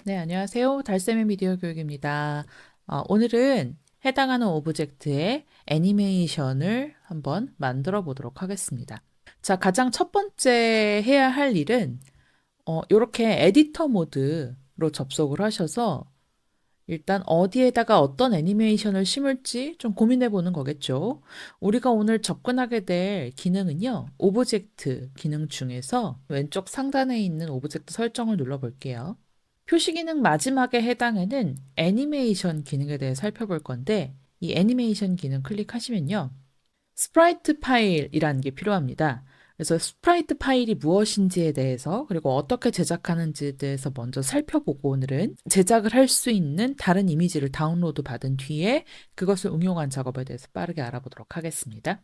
네, 안녕하세요. 달쌤의 미디어 교육입니다. 오늘은 해당하는 오브젝트의 애니메이션을 한번 만들어 보도록 하겠습니다. 자, 가장 첫 번째 해야 할 일은 이렇게 에디터 모드로 접속을 하셔서 일단 어디에다가 어떤 애니메이션을 심을지 좀 고민해 보는 거겠죠. 우리가 오늘 접근하게 될 기능은요, 오브젝트 기능 중에서 왼쪽 상단에 있는 오브젝트 설정을 눌러 볼게요. 표시 기능 마지막에 해당하는 애니메이션 기능에 대해 살펴볼 건데, 이 애니메이션 기능 클릭하시면요, 스프라이트 파일이라는 게 필요합니다. 그래서 스프라이트 파일이 무엇인지에 대해서 그리고 어떻게 제작하는지에 대해서 먼저 살펴보고 오늘은 제작을 할 수 있는 다른 이미지를 다운로드 받은 뒤에 그것을 응용한 작업에 대해서 빠르게 알아보도록 하겠습니다.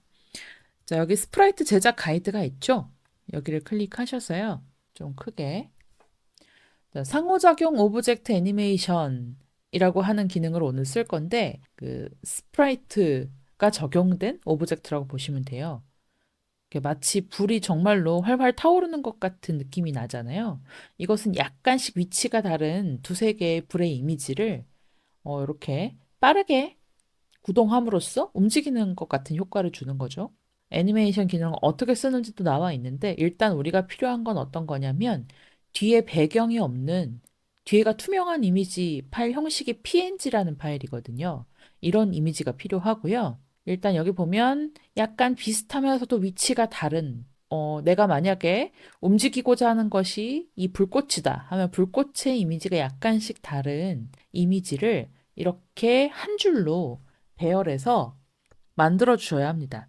자, 여기 스프라이트 제작 가이드가 있죠? 여기를 클릭하셔서요. 좀 크게 자, 상호작용 오브젝트 애니메이션이라고 하는 기능을 오늘 쓸 건데 그 스프라이트가 적용된 오브젝트라고 보시면 돼요. 마치 불이 정말로 활활 타오르는 것 같은 느낌이 나잖아요. 이것은 약간씩 위치가 다른 두세 개의 불의 이미지를 이렇게 빠르게 구동함으로써 움직이는 것 같은 효과를 주는 거죠. 애니메이션 기능을 어떻게 쓰는지도 나와 있는데 일단 우리가 필요한 건 어떤 거냐면 뒤에 배경이 없는 뒤에가 투명한 이미지 파일 형식의 PNG라는 파일이거든요. 이런 이미지가 필요하고요. 일단 여기 보면 약간 비슷하면서도 위치가 다른 내가 만약에 움직이고자 하는 것이 이 불꽃이다 하면 불꽃의 이미지가 약간씩 다른 이미지를 이렇게 한 줄로 배열해서 만들어 주셔야 합니다.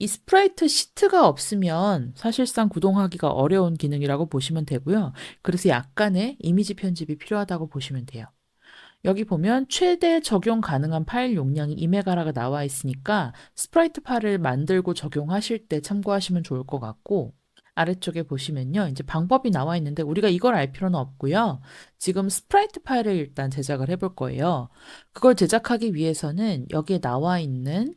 이 스프라이트 시트가 없으면 사실상 구동하기가 어려운 기능이라고 보시면 되고요. 그래서 약간의 이미지 편집이 필요하다고 보시면 돼요. 여기 보면 최대 적용 가능한 파일 용량이 2메가라가 나와 있으니까 스프라이트 파일을 만들고 적용하실 때 참고하시면 좋을 것 같고 아래쪽에 보시면요. 이제 방법이 나와 있는데 우리가 이걸 알 필요는 없고요. 지금 스프라이트 파일을 일단 제작을 해볼 거예요. 그걸 제작하기 위해서는 여기에 나와 있는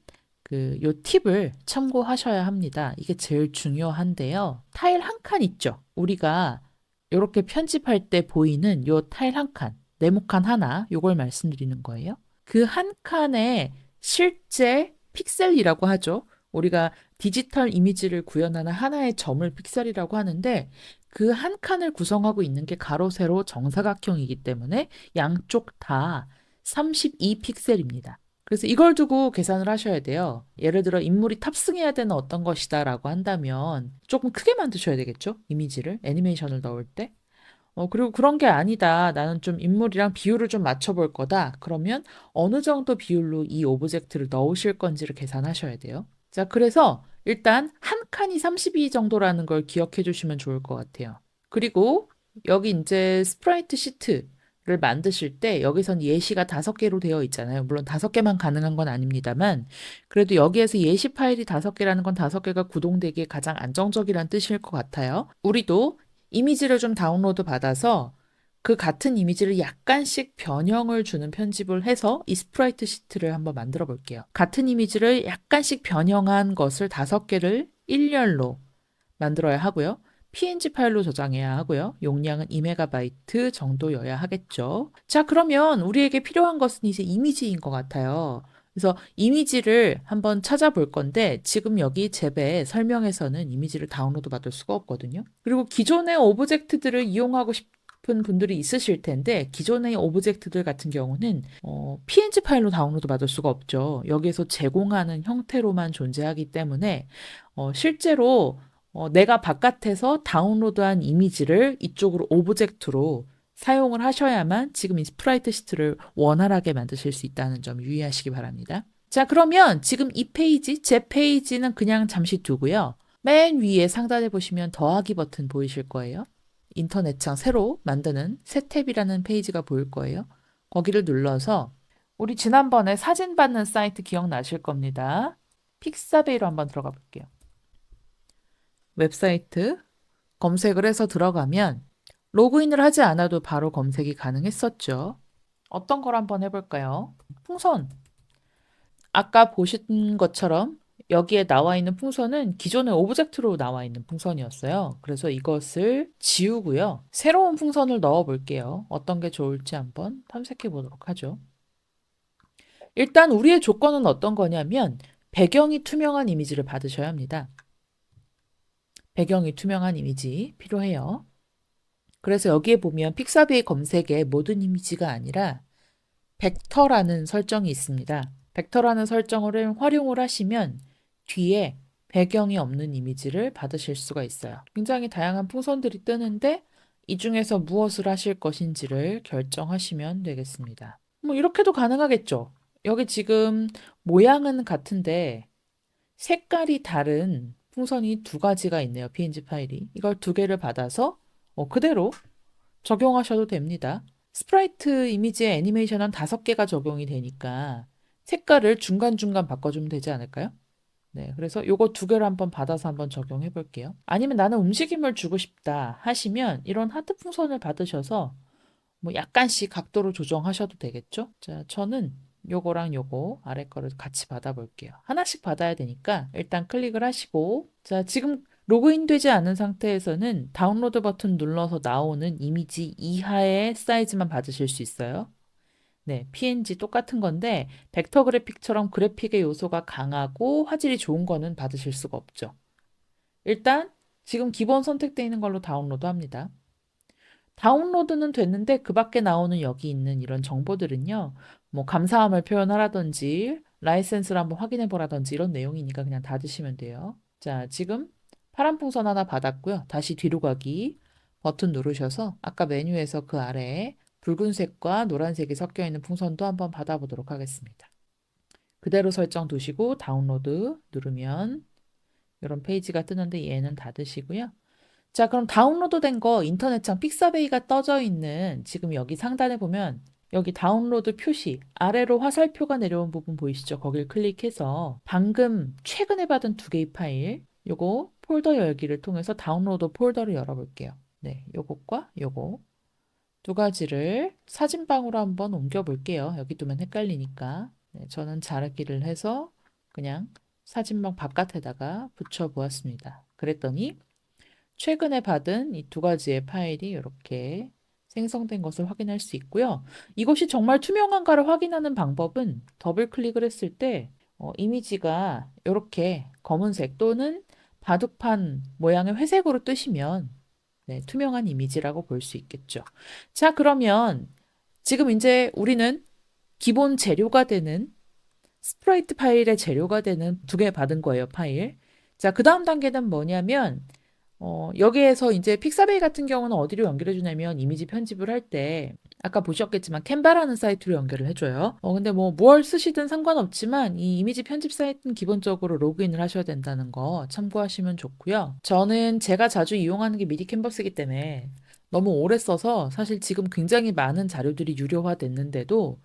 요 팁을 참고하셔야 합니다. 이게 제일 중요한데요. 타일 한 칸 있죠? 우리가 이렇게 편집할 때 보이는 요 타일 한 칸. 네모칸 하나, 요걸 말씀드리는 거예요. 그 한 칸에 실제 픽셀이라고 하죠. 우리가 디지털 이미지를 구현하는 하나의 점을 픽셀이라고 하는데 그 한 칸을 구성하고 있는 게 가로, 세로, 정사각형이기 때문에 양쪽 다 32 픽셀입니다. 그래서 이걸 두고 계산을 하셔야 돼요. 예를 들어 인물이 탑승해야 되는 어떤 것이다라고 한다면 조금 크게 만드셔야 되겠죠? 이미지를, 애니메이션을 넣을 때. 그리고 그런 게 아니다. 나는 좀 인물이랑 비율을 좀 맞춰볼 거다. 그러면 어느 정도 비율로 이 오브젝트를 넣으실 건지를 계산하셔야 돼요. 자, 그래서 일단 한 칸이 32 정도라는 걸 기억해 주시면 좋을 것 같아요. 그리고 여기 이제 스프라이트 시트를 만드실 때 여기선 예시가 5개로 되어 있잖아요. 물론 5개만 가능한 건 아닙니다만 그래도 여기에서 예시 파일이 5개라는 건 5개가 구동되기에 가장 안정적이란 뜻일 것 같아요. 우리도 이미지를 좀 다운로드 받아서 그 같은 이미지를 약간씩 변형을 주는 편집을 해서 이 스프라이트 시트를 한번 만들어 볼게요. 같은 이미지를 약간씩 변형한 것을 5개를 일렬로 만들어야 하고요. PNG 파일로 저장해야 하고요. 용량은 2메가바이트 정도여야 하겠죠. 자, 그러면 우리에게 필요한 것은 이제 이미지인 것 같아요. 그래서 이미지를 한번 찾아볼 건데 지금 여기 잽의 설명에서는 이미지를 다운로드 받을 수가 없거든요. 그리고 기존의 오브젝트들을 이용하고 싶은 분들이 있으실 텐데 기존의 오브젝트들 같은 경우는 PNG 파일로 다운로드 받을 수가 없죠. 여기에서 제공하는 형태로만 존재하기 때문에 실제로 내가 바깥에서 다운로드한 이미지를 이쪽으로 오브젝트로 사용을 하셔야만 지금 이 스프라이트 시트를 원활하게 만드실 수 있다는 점 유의하시기 바랍니다. 자, 그러면 지금 이 페이지, 제 페이지는 그냥 잠시 두고요. 맨 위에 상단에 보시면 더하기 버튼 보이실 거예요. 인터넷창 새로 만드는 새 탭이라는 페이지가 보일 거예요. 거기를 눌러서 우리 지난번에 사진 받는 사이트 기억나실 겁니다. 픽사베이로 한번 들어가 볼게요. 웹사이트 검색을 해서 들어가면 로그인을 하지 않아도 바로 검색이 가능했었죠. 어떤 걸 한번 해볼까요? 풍선. 아까 보신 것처럼 여기에 나와 있는 풍선은 기존의 오브젝트로 나와 있는 풍선이었어요. 그래서 이것을 지우고요. 새로운 풍선을 넣어 볼게요. 어떤 게 좋을지 한번 탐색해 보도록 하죠. 일단 우리의 조건은 어떤 거냐면 배경이 투명한 이미지를 받으셔야 합니다. 배경이 투명한 이미지 필요해요. 그래서 여기에 보면 픽사비의 검색에 모든 이미지가 아니라 벡터라는 설정이 있습니다. 벡터라는 설정을 활용을 하시면 뒤에 배경이 없는 이미지를 받으실 수가 있어요. 굉장히 다양한 풍선들이 뜨는데 이 중에서 무엇을 하실 것인지를 결정하시면 되겠습니다. 뭐 이렇게도 가능하겠죠. 여기 지금 모양은 같은데 색깔이 다른 풍선이 두 가지가 있네요. PNG 파일이. 이걸 두 개를 받아서 그대로 적용하셔도 됩니다. 스프라이트 이미지에 애니메이션 한 5개가 적용이 되니까 색깔을 중간중간 바꿔주면 되지 않을까요? 네, 그래서 요거 두 개를 한번 받아서 한번 적용해 볼게요. 아니면 나는 움직임을 주고 싶다 하시면 이런 하트 풍선을 받으셔서 뭐 약간씩 각도를 조정하셔도 되겠죠? 자, 저는 요거랑 요거 아래 거를 같이 받아볼게요. 하나씩 받아야 되니까 일단 클릭을 하시고 자, 지금 로그인 되지 않은 상태에서는 다운로드 버튼 눌러서 나오는 이미지 이하의 사이즈만 받으실 수 있어요. 네, PNG 똑같은 건데 벡터 그래픽처럼 그래픽의 요소가 강하고 화질이 좋은 거는 받으실 수가 없죠. 일단 지금 기본 선택되어 있는 걸로 다운로드 합니다. 다운로드는 됐는데 그 밖에 나오는 여기 있는 이런 정보들은요. 뭐 감사함을 표현하라든지 라이센스를 한번 확인해 보라든지 이런 내용이니까 그냥 닫으시면 돼요. 자, 지금 파란 풍선 하나 받았고요. 다시 뒤로 가기 버튼 누르셔서 아까 메뉴에서 그 아래에 붉은색과 노란색이 섞여 있는 풍선도 한번 받아보도록 하겠습니다. 그대로 설정 두시고 다운로드 누르면 이런 페이지가 뜨는데 얘는 닫으시고요. 자, 그럼 다운로드 된 거 인터넷창 픽사베이가 떠져 있는 지금 여기 상단에 보면 여기 다운로드 표시 아래로 화살표가 내려온 부분 보이시죠? 거길 클릭해서 방금 최근에 받은 두 개의 파일 요거 폴더 열기를 통해서 다운로드 폴더를 열어볼게요. 네, 요것과 요거 두 가지를 사진방으로 한번 옮겨볼게요. 여기 두면 헷갈리니까. 네, 저는 자르기를 해서 그냥 사진방 바깥에다가 붙여보았습니다. 그랬더니 최근에 받은 이 두 가지의 파일이 이렇게 생성된 것을 확인할 수 있고요. 이것이 정말 투명한가를 확인하는 방법은 더블 클릭을 했을 때 이미지가 이렇게 검은색 또는 바둑판 모양의 회색으로 뜨시면 네, 투명한 이미지라고 볼 수 있겠죠. 자, 그러면 지금 이제 우리는 기본 재료가 되는 스프라이트 파일의 재료가 되는 두 개 받은 거예요, 파일. 자, 그 다음 단계는 뭐냐면 여기에서 이제 픽사베이 같은 경우는 어디로 연결해 주냐면 이미지 편집을 할 때 아까 보셨겠지만 캔바라는 사이트로 연결을 해줘요. 근데 뭐 뭘 쓰시든 상관없지만 이 이미지 편집 사이트는 기본적으로 로그인을 하셔야 된다는 거 참고하시면 좋고요. 저는 제가 자주 이용하는 게 미디 캔버스이기 때문에 너무 오래 써서 사실 지금 굉장히 많은 자료들이 유료화 됐는데도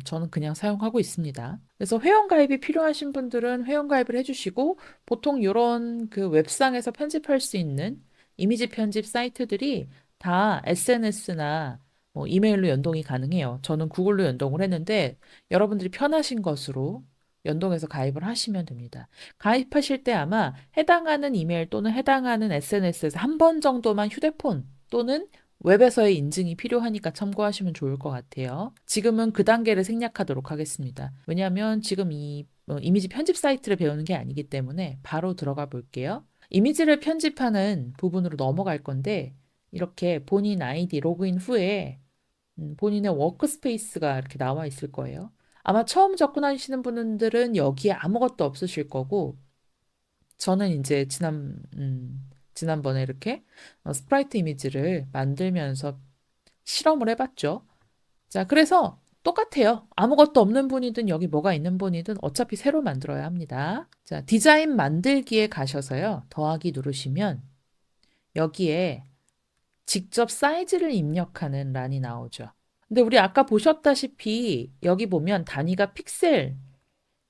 저는 그냥 사용하고 있습니다. 그래서 회원가입이 필요하신 분들은 회원가입을 해주시고 보통 이런 그 웹상에서 편집할 수 있는 이미지 편집 사이트들이 다 SNS나 뭐 이메일로 연동이 가능해요. 저는 구글로 연동을 했는데 여러분들이 편하신 것으로 연동해서 가입을 하시면 됩니다. 가입하실 때 아마 해당하는 이메일 또는 해당하는 SNS에서 한 번 정도만 휴대폰 또는 웹에서의 인증이 필요하니까 참고하시면 좋을 것 같아요. 지금은 그 단계를 생략하도록 하겠습니다. 왜냐하면 지금 이 이미지 편집 사이트를 배우는 게 아니기 때문에 바로 들어가 볼게요. 이미지를 편집하는 부분으로 넘어갈 건데 이렇게 본인 아이디 로그인 후에 본인의 워크스페이스가 이렇게 나와 있을 거예요. 아마 처음 접근하시는 분들은 여기에 아무것도 없으실 거고 저는 이제 지난번에 이렇게 스프라이트 이미지를 만들면서 실험을 해봤죠. 자, 그래서 똑같아요. 아무것도 없는 분이든 여기 뭐가 있는 분이든 어차피 새로 만들어야 합니다. 자, 디자인 만들기에 가셔서요. 더하기 누르시면 여기에 직접 사이즈를 입력하는 란이 나오죠. 근데 우리 아까 보셨다시피 여기 보면 단위가 픽셀,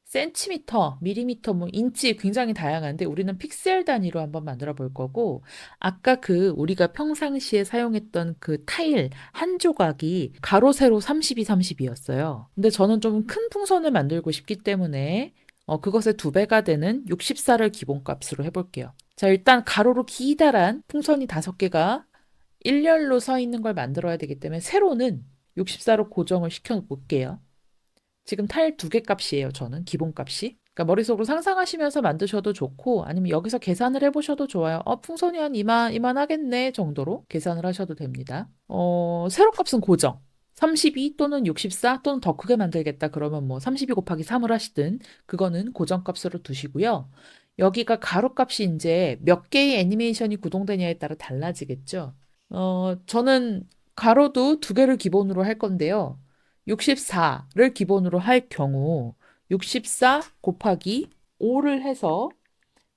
센티미터, 밀리미터, 뭐 인치 굉장히 다양한데 우리는 픽셀 단위로 한번 만들어 볼 거고 아까 그 우리가 평상시에 사용했던 그 타일 한 조각이 가로 세로 32, 32였어요. 근데 저는 좀 큰 풍선을 만들고 싶기 때문에 그것의 2배가 되는 64를 기본값으로 해볼게요. 자, 일단 가로로 기다란 풍선이 5개가 일렬로 서 있는 걸 만들어야 되기 때문에 세로는 64로 고정을 시켜 볼게요. 지금 타일 2개 값이에요, 저는. 기본값이. 그러니까 머릿속으로 상상하시면서 만드셔도 좋고, 아니면 여기서 계산을 해보셔도 좋아요. 풍선이 한 이만 하겠네 정도로 계산을 하셔도 됩니다. 세로 값은 고정. 32 또는 64 또는 더 크게 만들겠다. 그러면 뭐 32 곱하기 3을 하시든, 그거는 고정값으로 두시고요. 여기가 가로값이 이제 몇 개의 애니메이션이 구동되냐에 따라 달라지겠죠. 저는 가로도 2개를 기본으로 할 건데요. 64를 기본으로 할 경우 64 곱하기 5를 해서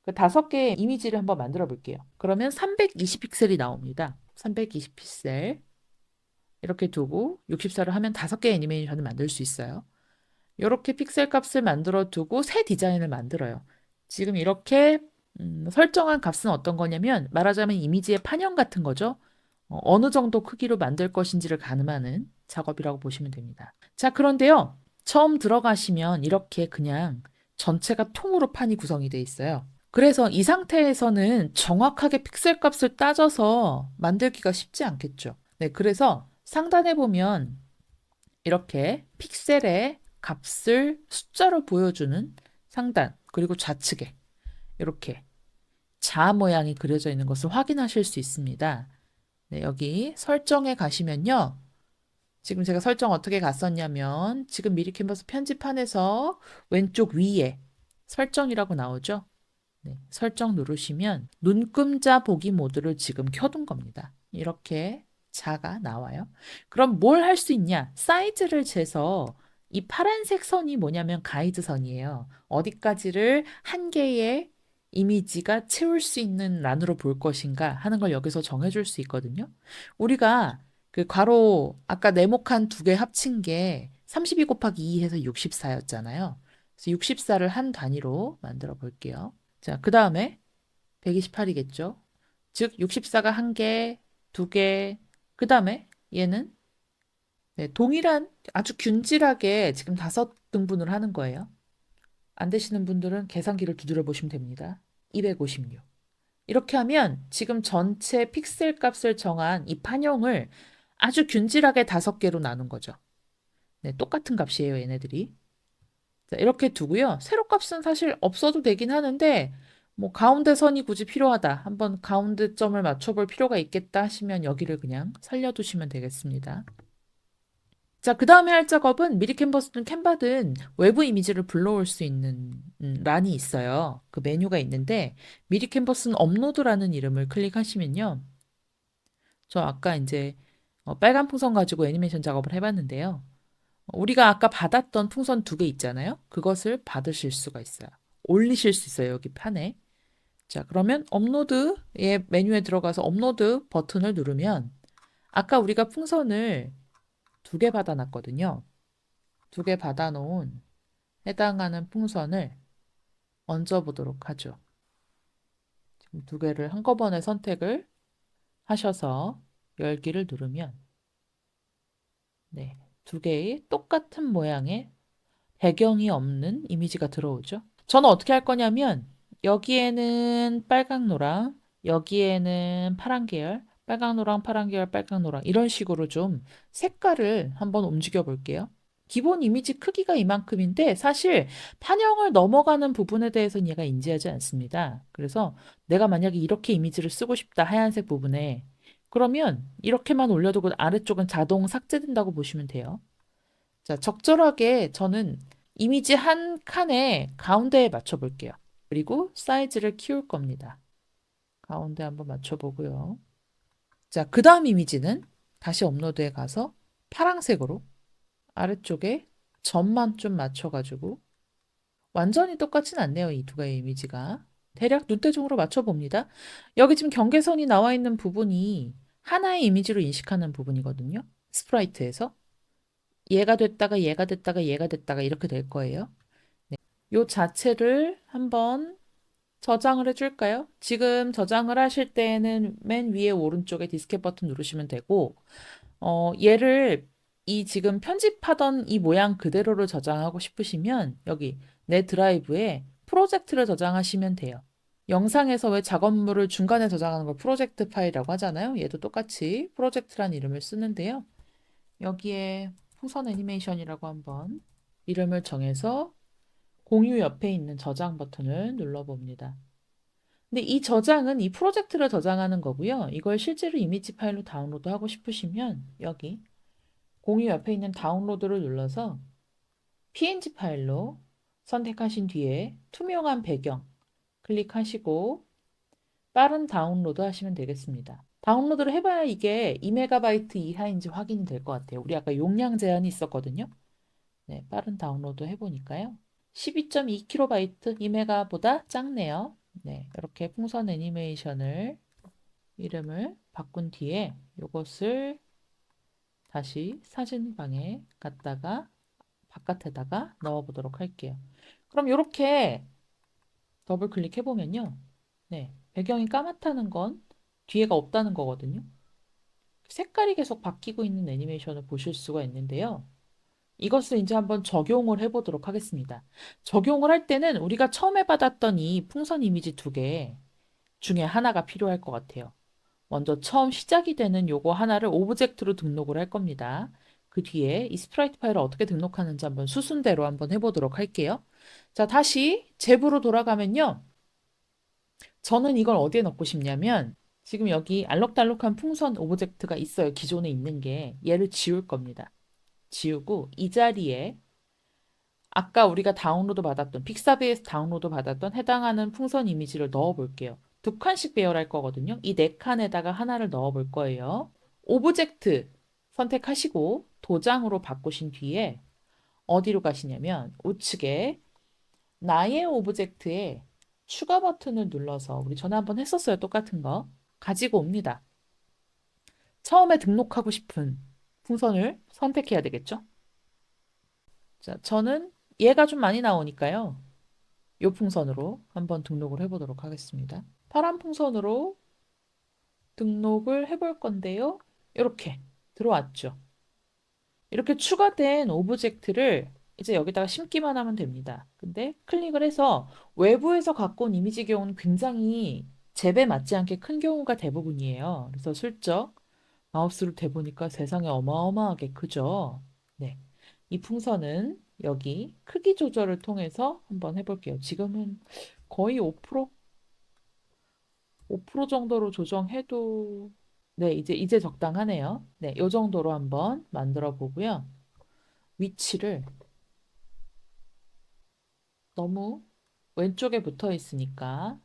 그 5개의 이미지를 한번 만들어 볼게요. 그러면 320 픽셀이 나옵니다. 320 픽셀 이렇게 두고 64를 하면 5개의 애니메이션을 만들 수 있어요. 이렇게 픽셀 값을 만들어 두고 새 디자인을 만들어요. 지금 이렇게 설정한 값은 어떤 거냐면 말하자면 이미지의 판형 같은 거죠. 어느 정도 크기로 만들 것인지를 가늠하는 작업이라고 보시면 됩니다. 자, 그런데요. 처음 들어가시면 이렇게 그냥 전체가 통으로 판이 구성이 돼 있어요. 그래서 이 상태에서는 정확하게 픽셀 값을 따져서 만들기가 쉽지 않겠죠. 네, 그래서 상단에 보면 이렇게 픽셀의 값을 숫자로 보여주는 상단, 그리고 좌측에 이렇게 자 모양이 그려져 있는 것을 확인하실 수 있습니다. 네, 여기 설정에 가시면요. 지금 제가 설정 어떻게 갔었냐면 지금 미리 캔버스 편집판에서 왼쪽 위에 설정이라고 나오죠. 네, 설정 누르시면 눈금자 보기 모드를 지금 켜둔 겁니다. 이렇게 자가 나와요. 그럼 뭘 할 수 있냐? 사이즈를 재서 이 파란색 선이 뭐냐면 가이드 선이에요. 어디까지를 한 개의 이미지가 채울 수 있는 란으로 볼 것인가 하는 걸 여기서 정해줄 수 있거든요. 우리가 그 괄호 아까 네모칸 2개 합친 게 32 곱하기 2 해서 64였잖아요. 그래서 64를 한 단위로 만들어 볼게요. 자, 그 다음에 128이겠죠. 즉, 64가 한 개, 2개, 그 다음에 얘는 네, 동일한 아주 균질하게 지금 5등분을 하는 거예요. 안 되시는 분들은 계산기를 두드려 보시면 됩니다. 256. 이렇게 하면 지금 전체 픽셀 값을 정한 이 판형을 아주 균질하게 5개로 나눈 거죠. 네, 똑같은 값이에요, 얘네들이. 자, 이렇게 두고요. 세로 값은 사실 없어도 되긴 하는데, 뭐, 가운데 선이 굳이 필요하다. 한번 가운데 점을 맞춰볼 필요가 있겠다 하시면 여기를 그냥 살려두시면 되겠습니다. 자, 그 다음에 할 작업은 미리 캔버스든 캔바든 외부 이미지를 불러올 수 있는 란이 있어요. 그 메뉴가 있는데, 미리 캔버스는 업로드라는 이름을 클릭하시면요. 저 아까 이제 빨간 풍선 가지고 애니메이션 작업을 해봤는데요. 우리가 아까 받았던 풍선 2개 있잖아요. 그것을 받으실 수가 있어요. 올리실 수 있어요. 여기 판에. 자, 그러면 업로드의 메뉴에 들어가서 업로드 버튼을 누르면 아까 우리가 풍선을 2개 받아놨거든요. 2개 받아놓은 해당하는 풍선을 얹어보도록 하죠. 지금 2개를 한꺼번에 선택을 하셔서 열기를 누르면 네, 2개의 똑같은 모양의 배경이 없는 이미지가 들어오죠. 저는 어떻게 할 거냐면 여기에는 빨강 노랑, 여기에는 파란 계열, 빨강 노랑, 파란 계열, 빨강 노랑 이런 식으로 좀 색깔을 한번 움직여 볼게요. 기본 이미지 크기가 이만큼인데 사실 판형을 넘어가는 부분에 대해서는 얘가 인지하지 않습니다. 그래서 내가 만약에 이렇게 이미지를 쓰고 싶다 하얀색 부분에 그러면 이렇게만 올려두고 아래쪽은 자동 삭제된다고 보시면 돼요. 자, 적절하게 저는 이미지 한 칸에 가운데에 맞춰 볼게요. 그리고 사이즈를 키울 겁니다. 가운데 한번 맞춰 보고요. 자, 그 다음 이미지는 다시 업로드에 가서 파란색으로 아래쪽에 점만 좀 맞춰가지고 완전히 똑같진 않네요. 이 2개의 이미지가. 대략 눈대중으로 맞춰 봅니다. 여기 지금 경계선이 나와 있는 부분이 하나의 이미지로 인식하는 부분이거든요. 스프라이트에서. 얘가 됐다가 얘가 됐다가 얘가 됐다가 이렇게 될 거예요. 네. 요 자체를 한번 저장을 해줄까요? 지금 저장을 하실 때는 맨 위에 오른쪽에 디스켓 버튼 누르시면 되고, 얘를 이 지금 편집하던 이 모양 그대로를 저장하고 싶으시면 여기 내 드라이브에 프로젝트를 저장하시면 돼요. 영상에서 왜 작업물을 중간에 저장하는 걸 프로젝트 파일이라고 하잖아요. 얘도 똑같이 프로젝트란 이름을 쓰는데요. 여기에 풍선 애니메이션이라고 한번 이름을 정해서 공유 옆에 있는 저장 버튼을 눌러봅니다. 근데 이 저장은 이 프로젝트를 저장하는 거고요. 이걸 실제로 이미지 파일로 다운로드 하고 싶으시면 여기 공유 옆에 있는 다운로드를 눌러서 PNG 파일로 선택하신 뒤에 투명한 배경 클릭하시고 빠른 다운로드 하시면 되겠습니다. 다운로드를 해봐야 이게 2MB 이하인지 확인이 될 것 같아요. 우리 아까 용량 제한이 있었거든요. 네, 빠른 다운로드 해보니까요. 12.2KB 2메가보다 작네요. 네, 이렇게 풍선 애니메이션을 이름을 바꾼 뒤에 이것을 다시 사진방에 갖다가 바깥에다가 넣어보도록 할게요. 그럼 이렇게 더블 클릭해보면요. 네, 배경이 까맣다는 건 뒤에가 없다는 거거든요. 색깔이 계속 바뀌고 있는 애니메이션을 보실 수가 있는데요. 이것을 이제 한번 적용을 해보도록 하겠습니다. 적용을 할 때는 우리가 처음에 받았던 이 풍선 이미지 두 개 중에 하나가 필요할 것 같아요. 먼저 처음 시작이 되는 요거 하나를 오브젝트로 등록을 할 겁니다. 그 뒤에 이 스프라이트 파일을 어떻게 등록하는지 한번 수순대로 한번 해보도록 할게요. 자, 다시 제부로 돌아가면요. 저는 이걸 어디에 넣고 싶냐면 지금 여기 알록달록한 풍선 오브젝트가 있어요. 기존에 있는 게. 얘를 지울 겁니다. 지우고 이 자리에 아까 우리가 다운로드 받았던 픽사비에서 다운로드 받았던 해당하는 풍선 이미지를 넣어 볼게요. 두 칸씩 배열할 거거든요. 이 네 칸에다가 하나를 넣어 볼 거예요. 오브젝트 선택하시고 도장으로 바꾸신 뒤에 어디로 가시냐면 우측에 나의 오브젝트에 추가 버튼을 눌러서 우리 전에 한번 했었어요. 똑같은 거. 가지고 옵니다. 처음에 등록하고 싶은 풍선을 선택해야 되겠죠? 자, 저는 얘가 좀 많이 나오니까요. 요 풍선으로 한번 등록을 해보도록 하겠습니다. 파란 풍선으로 등록을 해볼 건데요. 이렇게 들어왔죠. 이렇게 추가된 오브젝트를 이제 여기다가 심기만 하면 됩니다. 근데 클릭을 해서 외부에서 갖고 온 이미지 경우는 굉장히 잽에 맞지 않게 큰 경우가 대부분이에요. 그래서 슬쩍 마우스로 대보니까 세상에 어마어마하게 크죠. 네. 이 풍선은 여기 크기 조절을 통해서 한번 해볼게요. 지금은 거의 5% 정도로 조정해도 네, 이제 적당하네요. 네, 이 정도로 한번 만들어 보고요. 위치를 너무 왼쪽에 붙어 있으니까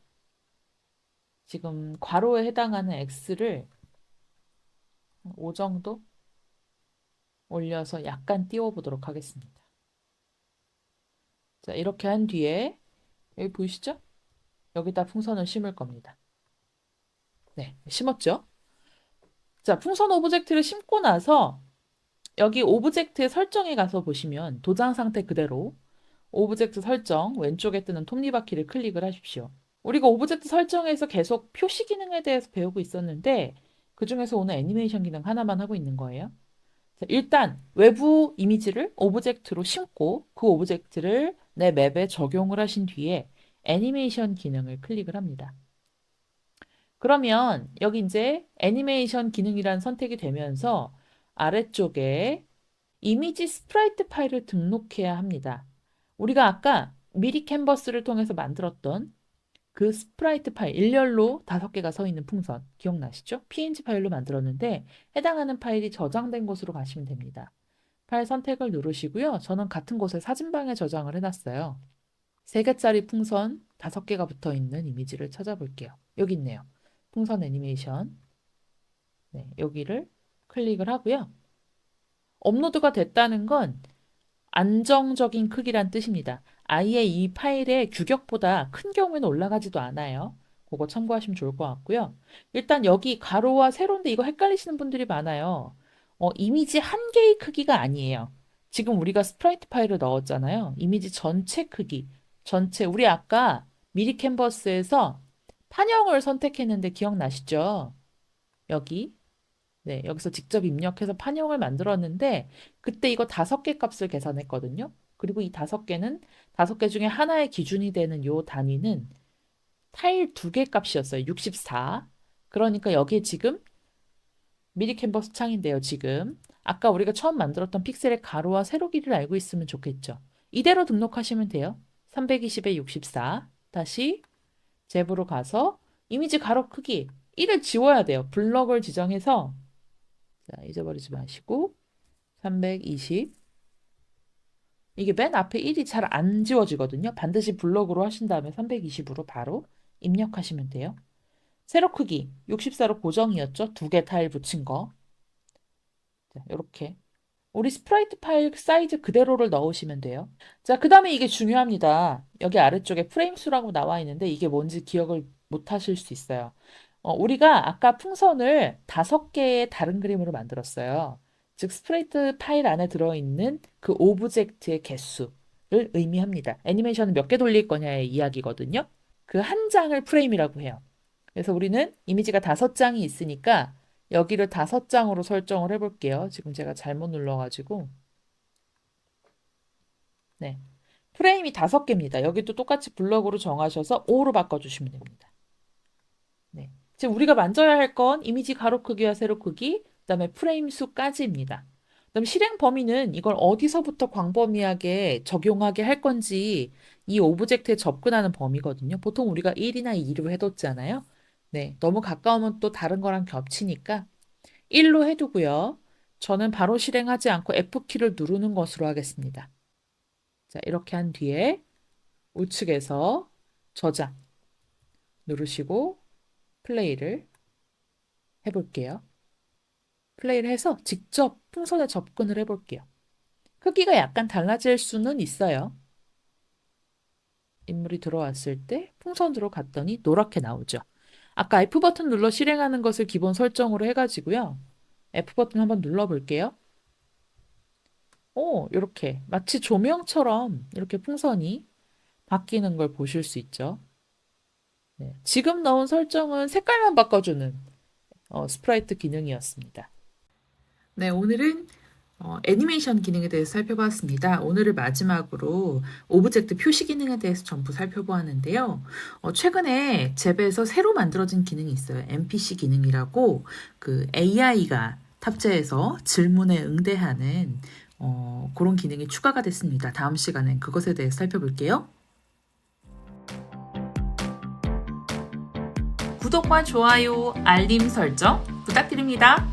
지금 괄호에 해당하는 X를 5 정도 올려서 약간 띄워 보도록 하겠습니다. 자, 이렇게 한 뒤에 여기 보이시죠? 여기다 풍선을 심을 겁니다. 네, 심었죠? 자, 풍선 오브젝트를 심고 나서 여기 오브젝트 설정에 가서 보시면 도장 상태 그대로 오브젝트 설정 왼쪽에 뜨는 톱니바퀴를 클릭을 하십시오. 우리가 오브젝트 설정에서 계속 표시 기능에 대해서 배우고 있었는데 그중에서 오늘 애니메이션 기능 하나만 하고 있는 거예요. 자, 일단 외부 이미지를 오브젝트로 심고 그 오브젝트를 내 맵에 적용을 하신 뒤에 애니메이션 기능을 클릭을 합니다. 그러면 여기 이제 애니메이션 기능이란 선택이 되면서 아래쪽에 이미지 스프라이트 파일을 등록해야 합니다. 우리가 아까 미리 캔버스를 통해서 만들었던 그 스프라이트 파일, 일렬로 5개가 서 있는 풍선 기억나시죠? PNG 파일로 만들었는데 해당하는 파일이 저장된 곳으로 가시면 됩니다. 파일 선택을 누르시고요. 저는 같은 곳에 사진방에 저장을 해놨어요. 3개짜리 풍선 5개가 붙어 있는 이미지를 찾아볼게요. 여기 있네요. 풍선 애니메이션. 네, 여기를 클릭을 하고요. 업로드가 됐다는 건 안정적인 크기란 뜻입니다. 아예 이 파일의 규격보다 큰 경우에는 올라가지도 않아요. 그거 참고하시면 좋을 것 같고요. 일단 여기 가로와 세로인데 이거 헷갈리시는 분들이 많아요. 이미지 한 개의 크기가 아니에요. 지금 우리가 스프라이트 파일을 넣었잖아요. 이미지 전체 크기. 전체 우리 아까 미리 캔버스에서 판형을 선택했는데 기억나시죠? 여기 네, 여기서 직접 입력해서 판형을 만들었는데 그때 이거 5개 값을 계산했거든요. 그리고 이 5개는 5개 중에 하나의 기준이 되는 요 단위는 타일 2개 값이었어요. 64. 그러니까 여기에 지금 미리 캔버스 창인데요, 지금. 아까 우리가 처음 만들었던 픽셀의 가로와 세로 길이를 알고 있으면 좋겠죠. 이대로 등록하시면 돼요. 320에 64. 다시 잽으로 가서 이미지 가로 크기 1을 지워야 돼요. 블럭을 지정해서 자, 잊어버리지 마시고 320 이게 맨 앞에 1이 잘 안 지워지거든요. 반드시 블럭으로 하신 다음에 320으로 바로 입력하시면 돼요. 세로 크기 64로 고정이었죠. 2개 타일 붙인 거. 자, 이렇게 우리 스프라이트 파일 사이즈 그대로를 넣으시면 돼요. 자, 그 다음에 이게 중요합니다. 여기 아래쪽에 프레임 수라고 나와 있는데 이게 뭔지 기억을 못 하실 수 있어요. 우리가 아까 풍선을 5개의 다른 그림으로 만들었어요. 즉, 스프레이트 파일 안에 들어있는 그 오브젝트의 개수를 의미합니다. 애니메이션을 몇 개 돌릴 거냐의 이야기거든요. 그 한 장을 프레임이라고 해요. 그래서 우리는 이미지가 5장이 있으니까 여기를 5장으로 설정을 해볼게요. 지금 제가 잘못 눌러가지고. 네. 프레임이 5개입니다. 여기도 똑같이 블럭으로 정하셔서 5로 바꿔주시면 됩니다. 네. 지금 우리가 만져야 할 건 이미지 가로 크기와 세로 크기, 그다음에 프레임 수까지입니다. 그다음 실행 범위는 이걸 어디서부터 광범위하게 적용하게 할 건지 이 오브젝트에 접근하는 범위거든요. 보통 우리가 1이나 2로 해뒀잖아요. 네. 너무 가까우면 또 다른 거랑 겹치니까 1로 해두고요. 저는 바로 실행하지 않고 F키를 누르는 것으로 하겠습니다. 자, 이렇게 한 뒤에 우측에서 저장 누르시고 플레이를 해볼게요. 플레이를 해서 직접 풍선에 접근을 해볼게요. 크기가 약간 달라질 수는 있어요. 인물이 들어왔을 때 풍선으로 갔더니 노랗게 나오죠. 아까 F 버튼 눌러 실행하는 것을 기본 설정으로 해가지고요. F 버튼 한번 눌러볼게요. 이렇게 마치 조명처럼 이렇게 풍선이 바뀌는 걸 보실 수 있죠. 네, 지금 넣은 설정은 색깔만 바꿔주는 스프라이트 기능이었습니다. 네, 오늘은 애니메이션 기능에 대해서 살펴봤습니다. 오늘을 마지막으로 오브젝트 표시 기능에 대해서 전부 살펴보았는데요. 최근에 잽에서 새로 만들어진 기능이 있어요. NPC 기능이라고 그 AI가 탑재해서 질문에 응대하는 그런 기능이 추가가 됐습니다. 다음 시간엔 그것에 대해서 살펴볼게요. 구독과 좋아요, 알림 설정 부탁드립니다.